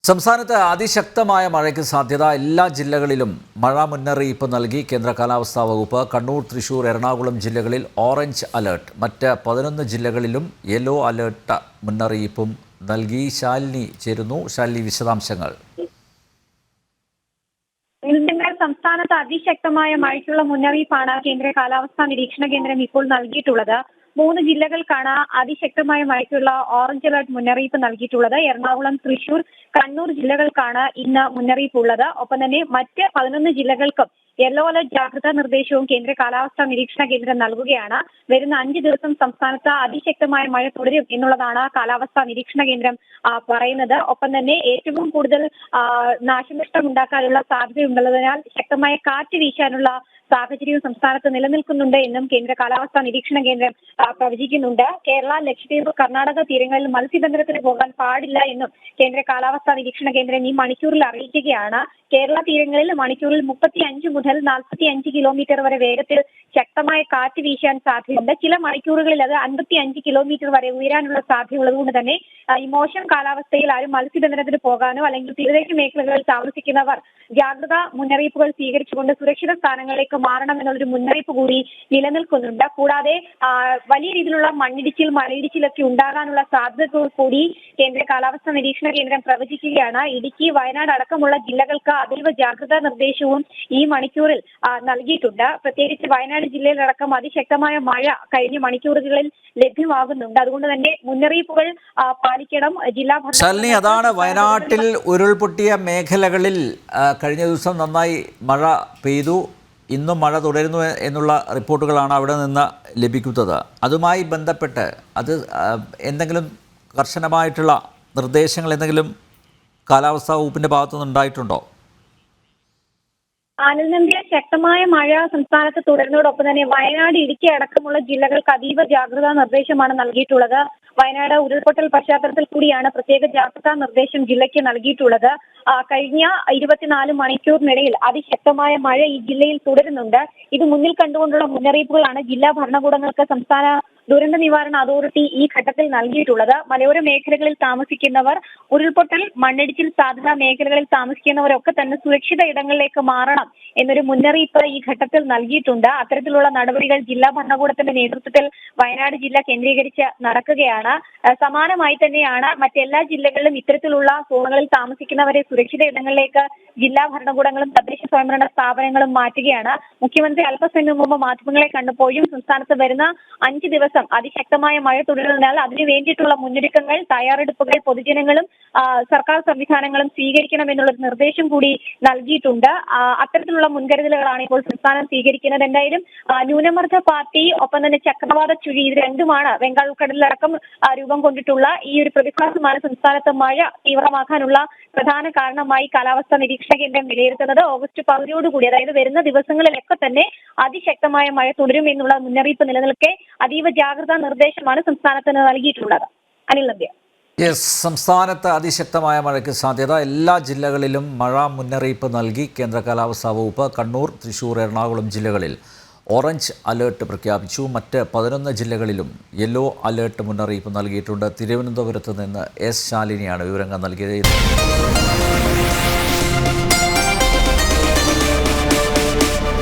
സംസ്ഥാനത്ത് അതിശക്തമായ മഴയ്ക്ക് സാധ്യത. എല്ലാ ജില്ലകളിലും മഴ മുന്നറിയിപ്പ് നൽകി കേന്ദ്ര കാലാവസ്ഥാ വകുപ്പ്. കണ്ണൂർ, തൃശൂർ, എറണാകുളം ജില്ലകളിൽ ഓറഞ്ച് അലേർട്ട്. മറ്റ് 11 ജില്ലകളിലും യെല്ലോ അലേർട്ട് മുന്നറിയിപ്പും നൽകി. ശാലിനി ചേരുന്നു. ശാലിനി, വിശദാംശങ്ങൾ. സംസ്ഥാനത്ത് അതിശക്തമായ മഴയ്ക്കുള്ള മുന്നറിയിപ്പാണ് കേന്ദ്ര കാലാവസ്ഥാ നിരീക്ഷണ കേന്ദ്രം ഇപ്പോൾ നൽകിയിട്ടുള്ളത്. 3 ജില്ലകൾക്കാണ് അതിശക്തമായ മഴയ്ക്കുള്ള ഓറഞ്ച് അലർട്ട് മുന്നറിയിപ്പ് നൽകിയിട്ടുള്ളത്. എറണാകുളം, തൃശൂർ, കണ്ണൂർ ജില്ലകൾക്കാണ് ഇന്ന് മുന്നറിയിപ്പ് ഉള്ളത്. ഒപ്പം തന്നെ മറ്റ് 11 ജില്ലകൾക്കും യെല്ലോ അലർട്ട് ജാഗ്രതാ നിർദ്ദേശവും കേന്ദ്ര കാലാവസ്ഥാ നിരീക്ഷണ കേന്ദ്രം നൽകുകയാണ്. വരുന്ന 5 ദിവസം സംസ്ഥാനത്ത് അതിശക്തമായ മഴ തുടരും എന്നുള്ളതാണ് കാലാവസ്ഥാ നിരീക്ഷണ കേന്ദ്രം പറയുന്നത്. ഒപ്പം തന്നെ ഏറ്റവും കൂടുതൽ നാശനഷ്ടം ഉണ്ടാക്കാനുള്ള സാധ്യതയുള്ളതിനാൽ ശക്തമായ കാറ്റ് വീശാനുള്ള സാഹചര്യവും സംസ്ഥാനത്ത് നിലനിൽക്കുന്നുണ്ട് എന്നും കേന്ദ്ര കാലാവസ്ഥാ നിരീക്ഷണ കേന്ദ്രം പ്രവചിക്കുന്നുണ്ട്. കേരള, ലക്ഷദ്വീപ്, കർണാടക തീരങ്ങളിൽ മത്സ്യബന്ധനത്തിന് പോകാൻ പാടില്ല എന്നും കേന്ദ്ര കാലാവസ്ഥാ നിരീക്ഷണ കേന്ദ്രം ഈ മണിക്കൂറിൽ അറിയിക്കുകയാണ്. കേരള തീരങ്ങളിൽ മണിക്കൂറിൽ 35 മുതൽ 45 കിലോമീറ്റർ വരെ വേഗത്തിൽ ശക്തമായ കാറ്റ് വീശാൻ സാധ്യതയുണ്ട്. ചില മണിക്കൂറുകളിൽ അത് 55 കിലോമീറ്റർ വരെ ഉയരാനുള്ള സാധ്യതയുള്ളതുകൊണ്ട് തന്നെ ഈ മോശം കാലാവസ്ഥയിൽ ആരും മത്സ്യബന്ധനത്തിന് പോകാനോ അല്ലെങ്കിൽ തീരദേശ മേഖലകളിൽ താമസിക്കുന്നവർ ജാഗ്രതാ മുന്നറിയിപ്പുകൾ സ്വീകരിച്ചുകൊണ്ട് സുരക്ഷിത സ്ഥാനങ്ങളിലേക്ക് മാറണമെന്നുള്ളൊരു മുന്നറിയിപ്പ് കൂടി നിലനിൽക്കുന്നുണ്ട്. കൂടാതെ വലിയ രീതിയിലുള്ള മണ്ണിടിച്ചിൽ, മലയിടിച്ചിലൊക്കെ ഉണ്ടാകാനുള്ള സാധ്യത കൂടി കേന്ദ്ര കാലാവസ്ഥാ നിരീക്ഷണ കേന്ദ്രം പ്രവചിക്കുകയാണ്. ഇടുക്കി, വയനാട് അടക്കമുള്ള ജില്ലകൾക്ക് അതീവ ജാഗ്രതാ നിർദ്ദേശവും ഈ മണിക്കൂറിൽ നൽകിയിട്ടുണ്ട്. പ്രത്യേകിച്ച് വയനാട് ജില്ലയിലടക്കം അതിശക്തമായ മഴ കഴിഞ്ഞ മണിക്കൂറുകളിൽ ലഭ്യമാകുന്നുണ്ട്. അതുകൊണ്ട് തന്നെ മുന്നറിയിപ്പുകൾ പാലിക്കണം ജില്ലാ ഭരണകൂടം. അതാണ് വയനാട്ടിൽ ഉരുൾപൊട്ടിയ മേഖലകളിൽ കഴിഞ്ഞ ദിവസം നന്നായി മഴ പെയ്തു. ഇന്നും മഴ തുടരുന്നു എന്നുള്ള റിപ്പോർട്ടുകളാണ് അവിടെ നിന്ന് ലഭിക്കുന്നത്. അതുമായി ബന്ധപ്പെട്ട് എന്തെങ്കിലും കർശനമായിട്ടുള്ള നിർദ്ദേശങ്ങൾ എന്തെങ്കിലും കാലാവസ്ഥാ വകുപ്പിന്റെ ഭാഗത്തുനിന്ന് ഉണ്ടായിട്ടുണ്ടോ? ആനന്ദിയ ശക്തമായ മഴ സംസ്ഥാനത്ത് തുടരുന്നതോടൊപ്പം തന്നെ വയനാട്, ഇടുക്കി അടക്കമുള്ള ജില്ലകൾക്ക് അതീവ ജാഗ്രതാ നിർദ്ദേശമാണ് നൽകിയിട്ടുള്ളത്. വയനാട് ഉരുൾപൊട്ടൽ പശ്ചാത്തലത്തിൽ കൂടിയാണ് പ്രത്യേക ജാഗ്രതാ നിർദ്ദേശം ജില്ലയ്ക്ക് നൽകിയിട്ടുള്ളത്. കഴിഞ്ഞ 24 മണിക്കൂറിനിടയിൽ അതിശക്തമായ മഴ ഈ ജില്ലയിൽ തുടരുന്നുണ്ട്. ഇത് മുന്നിൽ കണ്ടുകൊണ്ടുള്ള മുന്നറിയിപ്പുകളാണ് ജില്ലാ ഭരണകൂടങ്ങൾക്ക് സംസ്ഥാന ദുരന്ത നിവാരണ അതോറിറ്റി ഈ ഘട്ടത്തിൽ നൽകിയിട്ടുള്ളത്. മലയോര മേഖലകളിൽ താമസിക്കുന്നവർ, ഉരുൾപൊട്ടൽ, മണ്ണിടിച്ചിൽ സാധ്യതാ മേഖലകളിൽ താമസിക്കുന്നവരൊക്കെ തന്നെ സുരക്ഷിത ഇടങ്ങളിലേക്ക് മാറണം എന്നൊരു മുന്നറിയിപ്പ് ഈ ഘട്ടത്തിൽ നൽകിയിട്ടുണ്ട്. അത്തരത്തിലുള്ള നടപടികൾ ജില്ലാ ഭരണകൂടത്തിന്റെ നേതൃത്വത്തിൽ വയനാട് ജില്ല കേന്ദ്രീകരിച്ച് നടക്കുകയാണ്. സമാനമായി തന്നെയാണ് മറ്റെല്ലാ ജില്ലകളിലും ഇത്തരത്തിലുള്ള സോണുകളിൽ താമസിക്കുന്നവരെ സുരക്ഷിത ഇടങ്ങളിലേക്ക് ജില്ലാ ഭരണകൂടങ്ങളും തദ്ദേശ സ്വയംഭരണ സ്ഥാപനങ്ങളും മാറ്റുകയാണ്. മുഖ്യമന്ത്രി അല്പസമയം മുമ്പ് മാധ്യമങ്ങളെ കണ്ടപ്പോഴും സംസ്ഥാനത്ത് വരുന്ന 5 ദിവസം അതിശക്തമായ മഴ തുടരുന്നതിനാൽ അതിനു വേണ്ടിയിട്ടുള്ള മുന്നൊരുക്കങ്ങൾ, തയ്യാറെടുപ്പുകൾ പൊതുജനങ്ങളും സർക്കാർ സംവിധാനങ്ങളും സ്വീകരിക്കണമെന്നുള്ള നിർദ്ദേശം കൂടി നൽകിയിട്ടുണ്ട്. അത്തരത്തിലുള്ള മുൻകരുതലുകളാണ് ഇപ്പോൾ സംസ്ഥാനം സ്വീകരിക്കുന്നത്. എന്തായാലും ന്യൂനമർദ്ദ പാത്തി, ഒപ്പം തന്നെ ചക്രവാത ചുഴി, ഇത് രണ്ടുമാണ് ബംഗാൾ ഉൾക്കടലിലടക്കം രൂപം കൊണ്ടിട്ടുള്ള ഈ ഒരു പ്രതിഭാസമാണ് സംസ്ഥാനത്ത് മഴ തീവ്രമാക്കാനുള്ള പ്രധാന കാരണമായി കാലാവസ്ഥാ നിരീക്ഷണ കേന്ദ്രം വിലയിരുത്തുന്നത്. ഓഗസ്റ്റ് 10 അതായത് വരുന്ന ദിവസങ്ങളിലൊക്കെ തന്നെ അതിശക്തമായ മഴ തുടരുമെന്നുള്ള മുന്നറിയിപ്പ് നിലനിൽക്കെ അതീവ ജാഗ്രതാ നിർദ്ദേശമാണ് സംസ്ഥാനത്തിന് നൽകിയിട്ടുള്ളത്. അനിൽ നന്ദ്യ. സംസ്ഥാനത്ത് അതിശക്തമായ മഴയ്ക്ക് സാധ്യത. എല്ലാ ജില്ലകളിലും മഴ മുന്നറിയിപ്പ് നൽകി കേന്ദ്ര കാലാവസ്ഥാ വകുപ്പ്. കണ്ണൂർ, തൃശൂർ, എറണാകുളം ജില്ലകളിൽ ഓറഞ്ച് അലേർട്ട് പ്രഖ്യാപിച്ചു. മറ്റ് 11 ജില്ലകളിലും യെല്ലോ അലേർട്ട് മുന്നറിയിപ്പ് നൽകിയിട്ടുണ്ട്. തിരുവനന്തപുരത്ത് നിന്ന് എസ്. ശാലിനിയാണ് വിവരങ്ങൾ നൽകിയത്.